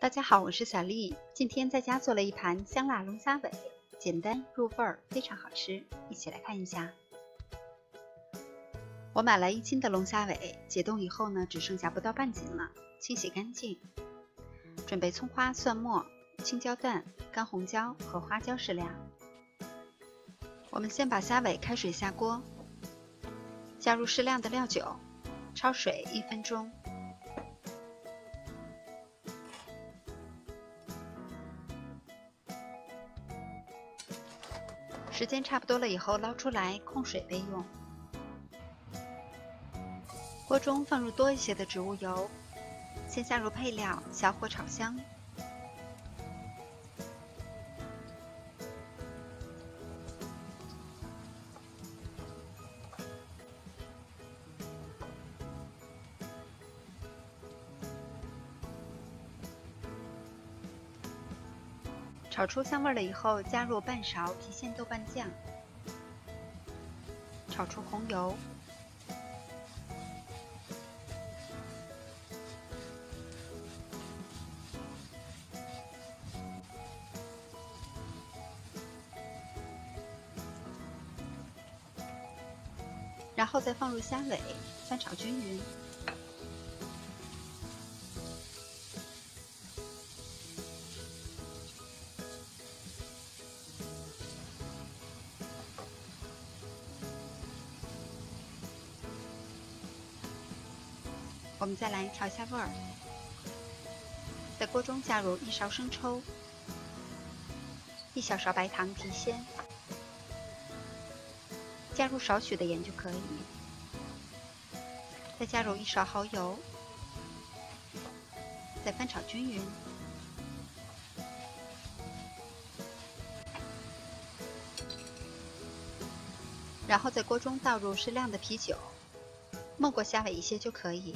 大家好，我是小丽。今天在家做了一盘香辣龙虾尾，简单入味儿，非常好吃。一起来看一下。我买了1斤的龙虾尾，解冻以后呢，只剩下不到半斤了，清洗干净。准备葱花、蒜末、青椒段、干红椒和花椒适量。我们先把虾尾开水下锅，加入适量的料酒，焯水1分钟。时间差不多了以后捞出来，控水备用。锅中放入多一些的植物油，先下入配料，小火炒香。炒出香味了以后，加入半勺郫县豆瓣酱，炒出红油，然后再放入虾尾，翻炒均匀。我们再来调一下味儿，在锅中加入1勺生抽，1小勺白糖提鲜，加入少许的盐就可以，再加入1勺蚝油，再翻炒均匀。然后在锅中倒入适量的啤酒，没过虾尾一些就可以。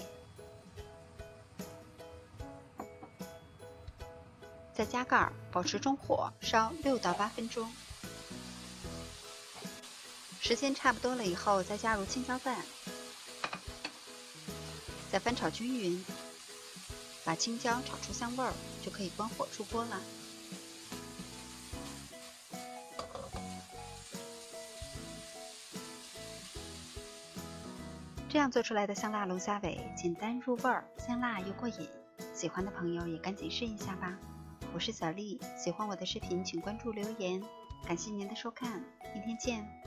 再加盖，保持中火烧6到8分钟。时间差不多了以后，再加入青椒段，再翻炒均匀，把青椒炒出香味儿，就可以关火出锅了。这样做出来的香辣龙虾尾，简单入味儿，香辣又过瘾。喜欢的朋友也赶紧试一下吧。我是小丽，喜欢我的视频请关注留言，感谢您的收看，明天见。